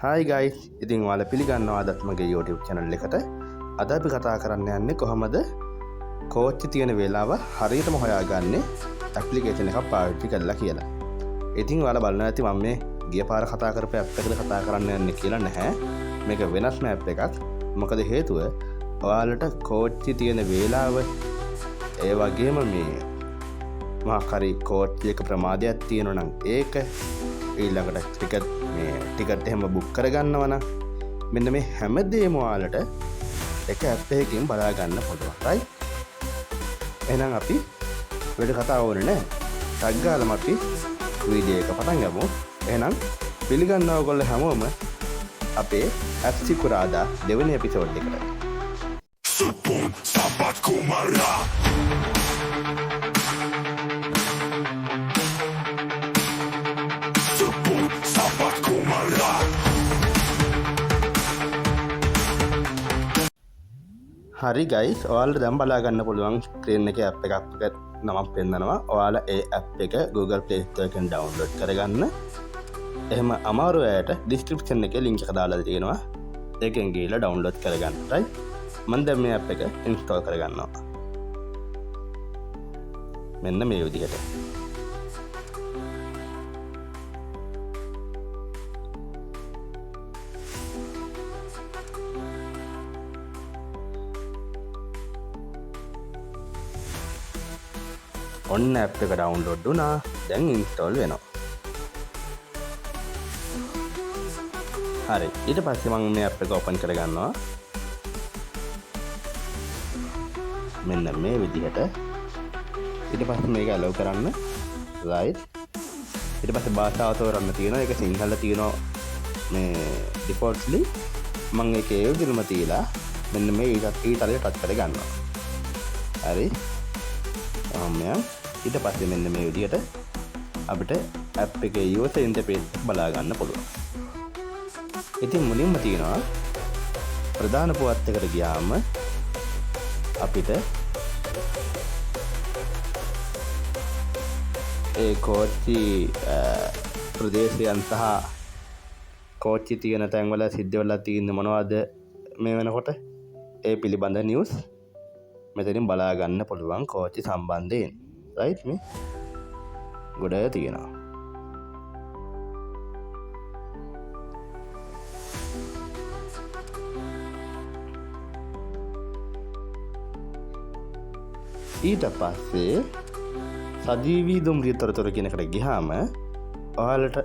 Hi guys, ඉතින් ඔයාලා පිළිගන්නවා අදත් මගේ YouTube channel එකට. අද අපි කතා කරන්න යන්නේ කොහොමද කෝච්චි තියෙන වෙලාව හරියටම හොයාගන්නේ ඇප්ලිකේෂන් එකක් පාවිච්චි කරලා කියලා. ඉතින් ඔයාලා බලන්න ඇති මම මේ ගිය පාර කතා කරපු ඇප් එකකට කතා කරන්න යන්නේ කියලා නැහැ. මේක වෙනස්ම ඇප් එකක්. මොකද හේතුව ඔයාලට කෝච්චි තියෙන වෙලාව ඒ වගේම මේ මාකරි කෝච්චියක ප්‍රමාදයක් තියෙනවා නම් ඒක ඊළඟට ටිකට් එහෙම බුක් කරගන්නවනම් මෙන්න මේ හැමදේම ඔයාලට එක ඇප් එකකින් බලා ගන්න පුළුවන්. right? එහෙනම් අපි වැඩ කතා ඕනේ නැහැ. ටග් ගාලම අපි වීඩියෝ එක පටන් ගමු. එහෙනම් පිළිගන්නවා ඔයගොල්ලෝ හැමෝම අපේ ඇප් සිකුරාදා දෙවෙනි එපිසෝඩ් එකට. Supun sahabat Kumara. Supun sahabat Kumara. හරි ගයිස්, ඔයාලට දැන් බලා ගන්න පුළුවන් ස්ක්‍රීන් එකේ ඇප් එකක් නමක් පෙන්නනවා. ඔයාලා ඒ ඇප් එක Google Play Store එකෙන් ඩවුන්ලෝඩ් කරගන්න. එහෙම අමාරු අයට ඩිස්ක්‍රිප්ෂන් එකේ link එක දාලා තියෙනවා. ඒකෙන් ගිහලා ඩවුන්ලෝඩ් කරගන්න. right? මම දැන් මේ ඇප් එක ඉන්ස්ටෝල් කරගන්නවා. මෙන්න මේ විදිහට. ඔන්න ඇප් එක ඩවුන්ලෝඩ් වුණා. දැන් ඉන්ස්ටෝල් වෙනවා. හරි. ඊට පස්සේ මම මේ ඇප් එක ඕපන් කරගන්නවා. මෙන්න මේ විදිහට. ඊට පස්සේ මේක allow කරන්න. right. ඊට පස්සේ භාෂාව තෝරන්න තියෙනවා. ඒක සිංහල තියෙනවා මේ defaultly. මම ඒකේ ඒ විදිහම තියලා මෙන්න මේ ඊටලේ ටච් කරගන්නවා. හරි. ඊට පස්සේ මෙන්න මේ විදිහට අපිට ඇප් එකේ user interface බලා ගන්න පුළුවන්. ඉතින් මුලින්ම තියෙනවා ප්‍රධාන පුවත් එකට ගියාම අපිට ඒ කෝච්චි ප්‍රදේශයන් සහ කෝච්චි තියෙන තැන්වල සිද්ධ වෙලා තියෙන මොනවද මේ වෙනකොට ඒ පිළිබඳ නිවුස් මෙතනින් බලා ගන්න පුළුවන් කෝච්චි සම්බන්ධයෙන්. right? මේ ගොඩ තියෙනවා. ඊට පස්සේ සජීවී දුම්රිය තොරතුරු කියන එකට ගියාම ඔයාලට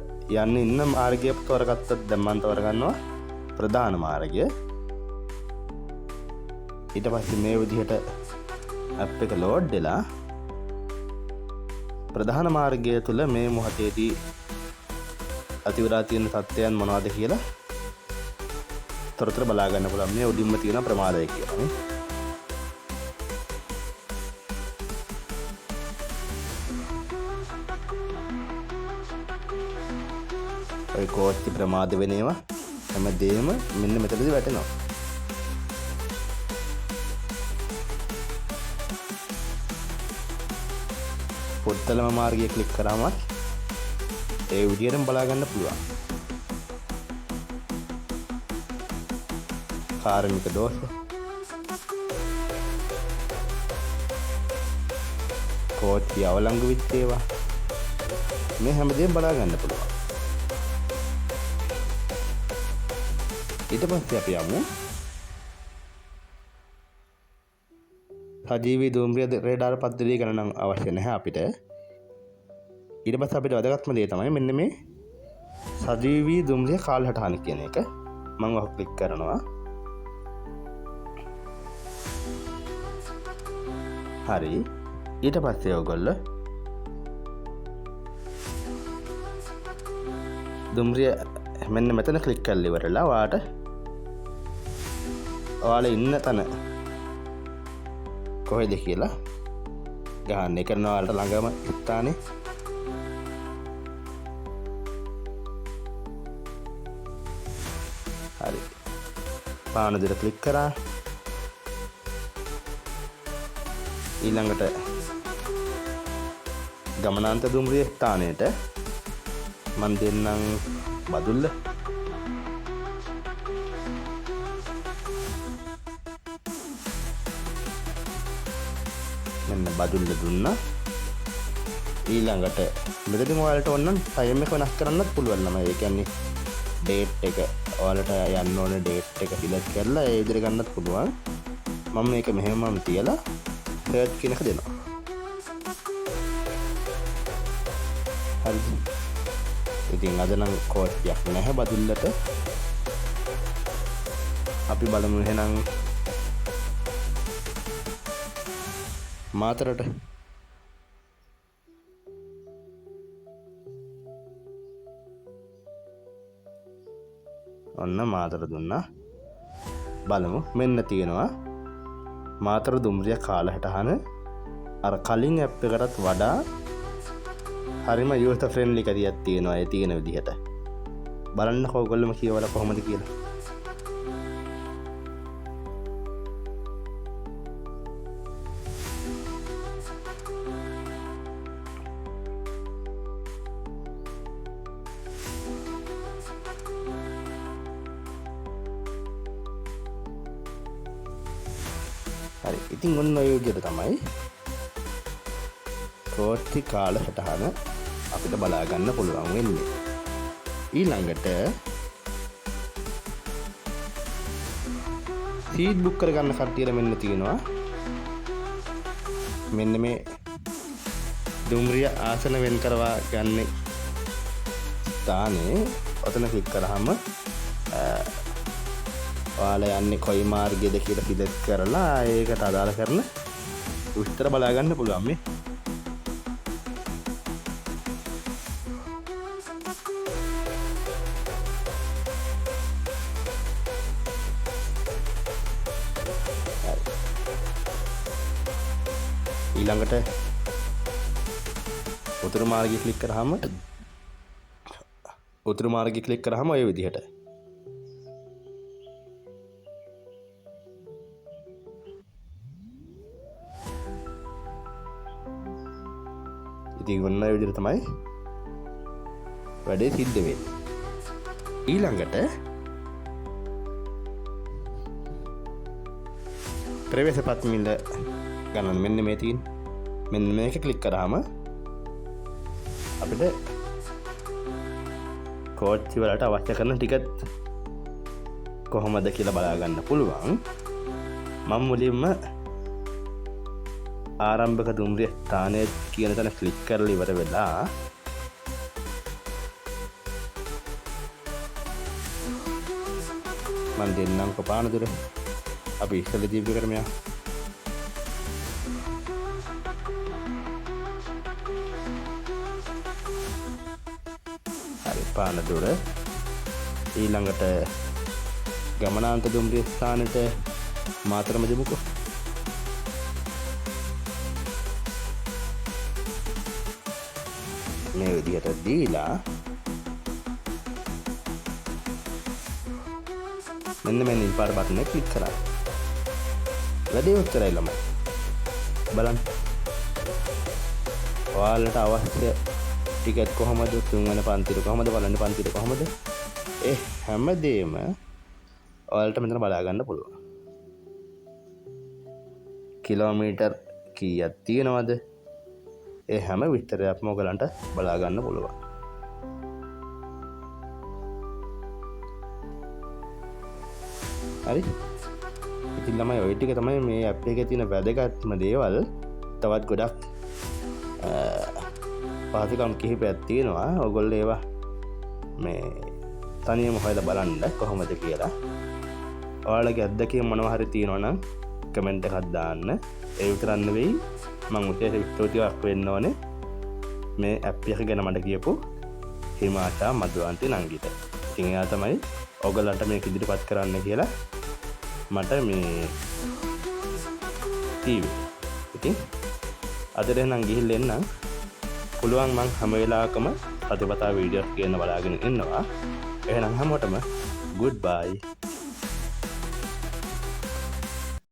යන්න ඉන්න මාර්ගය තෝරගත්තත් දැන් මම තෝරගන්නවා ප්‍රධාන මාර්ගය. ඊට පස්සේ මේ විදිහට ඇප් එක ලෝඩ් වෙලා ප්‍රධාන මාර්ගය තුල මේ මොහොතේදී අතිවරා තියෙන තත්ත්වයන් මොනවද කියලා තොරතුරු බලා ගන්න පුළුවන්. මේ උඩින්ම තියෙන ප්‍රමාදය කියලා නේ. ඔය කෝච්චි ප්‍රමාද වෙන ඒවා හැමදේම මෙන්න මෙතනදී වැටෙනවා. පොත්තලම මාර්ගය ක්ලික් කරාම ඒ විදිහටම බලා ගන්න පුළුවන්. කාර්මික දෝෂ, කෝච්චි අවලංගු වෙච්ච ඒවා මේ හැමදේම බලා ගන්න පුළුවන්. ඊට පස්සේ අපි යමු සජීවී දුම්රිය රේඩාර පද්ධතිය ගැන නම් අවශ්‍ය නැහැ අපිට. ඊට පස්සේ අපිට වැදගත්ම දේ තමයි මෙන්න මේ සජීවී දුම්රිය කාලසටහන කියන එක. මම ඔක ක්ලික් කරනවා. හරි. ඊට පස්සේ ඔයගොල්ලෝ දුම්රිය මෙන්න මෙතන ක්ලික් කරලා ඉවරලා ඔයාලා ඉන්න තැන කොහෙද කියලා ගහන්න. කරනවා ඔයාලට ළඟම ස්ථානේ. හරි. පානදෙර ක්ලික් කරා. ඊළඟට ගමනාන්ත දුම්රිය ස්ථානයට මන් දෙන්නම් බදුල්ල. මෙන්න බදුල්ල දුන්නා. ඊළඟට මෙතනින් ඔයාලට ඕන නම් ටයිම් එක වෙනස් කරන්නත් පුළුවන් නම. ඒ කියන්නේ ඩේට් එක ඔයාලට යන්න ඕන ඩේට් එක සිලෙක්ට් කරලා ඒ විදිහට ගන්නත් පුළුවන්. මම මේක මෙහෙමම තියලා සර්ච් කියන එක දෙනවා. හරි. ඉතින් අද නම් කෝච්චියක් නැහැ බදුල්ලට. අපි බලමු එහෙනම් මාතරට. ඔන්න මාතර දුන්නා. බලමු මෙන්න තියෙනවා මාතර දුම්රිය කාලසටහන. අර කලින් ඇප් එකටත් වඩා හරිම යූසර් ෆ්‍රෙන්ඩ්ලි කරියක් තියෙනවා ඒ තියෙන විදිහට. බලන්නකෝ ඔයගොල්ලෝම කියවලා කොහොමද කියලා. හරි. ඉතින් ඔන්න ඔය විදිහට තමයි කෝච්චි කාලසටහන අපිට බලා ගන්න පුළුවන් වෙන්නේ. ඊළඟට සීට් බුක් කරගන්න කට්ටියට මෙන්න තියෙනවා. මෙන්න මේ දුම්රිය ආසන වෙන් කරවා ගන්න ස්ථානේ ඔතන ක්ලික් කරාම ඔයාලා යන්නේ කොයි මාර්ගයේද කියලා සිලෙක්ට් කරලා ඒකට අදාළ කරන විස්තර බලා ගන්න පුළුවන් මේ. ඊළඟට උතුරු මාර්ගය ක්ලික් කරාම ඔය විදිහට ඉතින් ඔන්න ඔය විදිහට තමයි වැඩේ සිද්ධ වෙන්නේ. ඊළඟට ප්‍රවේශ පත්මිල ගණන් මෙන්න මේ තියෙන. මෙන්න මේක ක්ලික් කරාම අපිට කෝච්චි වලට අවශ්‍ය කරන ටිකට් කොහොමද කියලා බලා ගන්න පුළුවන්. මම මුලින්ම ආරම්භක දුම්රිය ස්ථානය කියන තැන ක්ලික් කරලා ඉවර වෙලා මම දෙන්නම් කොපානදුර අපි ඉස්සෙල්ලා දීපු කරමු යා. හරි පානදුර. ඊළඟට ගමනාන්ත දුම්රිය ස්ථානෙට මාතරම දෙමුකෝ. මේ විදිහට දීලා මෙන්න මේ නිල් පාට බටන් එක ක්ලික් කරා. වැඩේ උත්තරයි ළමයි. බලන්න. ඔයාලට අවශ්‍ය ටිකට් කොහමද, තුන්වෙනි පන්තිර කොහමද, බලන්න පන්තිර කොහමද, ඒ හැමදේම ඔයාලට මෙතන බලා ගන්න පුළුවන්. කිලෝමීටර් කීයක් තියෙනවද? ඒ හැම විස්තරයක්ම ඔයගලන්ට බලා ගන්න පුළුවන්. හරි. ඉතින් ළමයි ඔය ටික තමයි මේ ඇප් එකේ තියෙන වැදගත්ම දේවල්. තවත් ගොඩක් පහසුකම් කිහිපයක් තියෙනවා. ඔයගොල්ලෝ ඒවා මේ තනියම හොයලා බලන්න කොහොමද කියලා. ඔයාලගේ අත්දැකීම් මොනවා හරි තියෙනවා නම් කමෙන්ට් එකක් දාන්න. ඒ විතරක් නෙවෙයි මම උදේට ස්තුතියක් වෙන්න ඕනේ මේ ඇප් එක ගැන මට කියපු හිමාෂා මදුවන්ති නංගිට. ඉතින් එයා තමයි ඔයගලන්ට මේක ඉදිරිපත් කරන්න කියලා මට මේ කීවේ. ඉතින් අද නම් ගිහිල්ලා එන්නම්. පුළුවන් මං හැම වෙලාවකම සතිපතා වීඩියෝස් කියන්න බලාගෙන ඉන්නවා. එහෙනම් හැමෝටම good bye.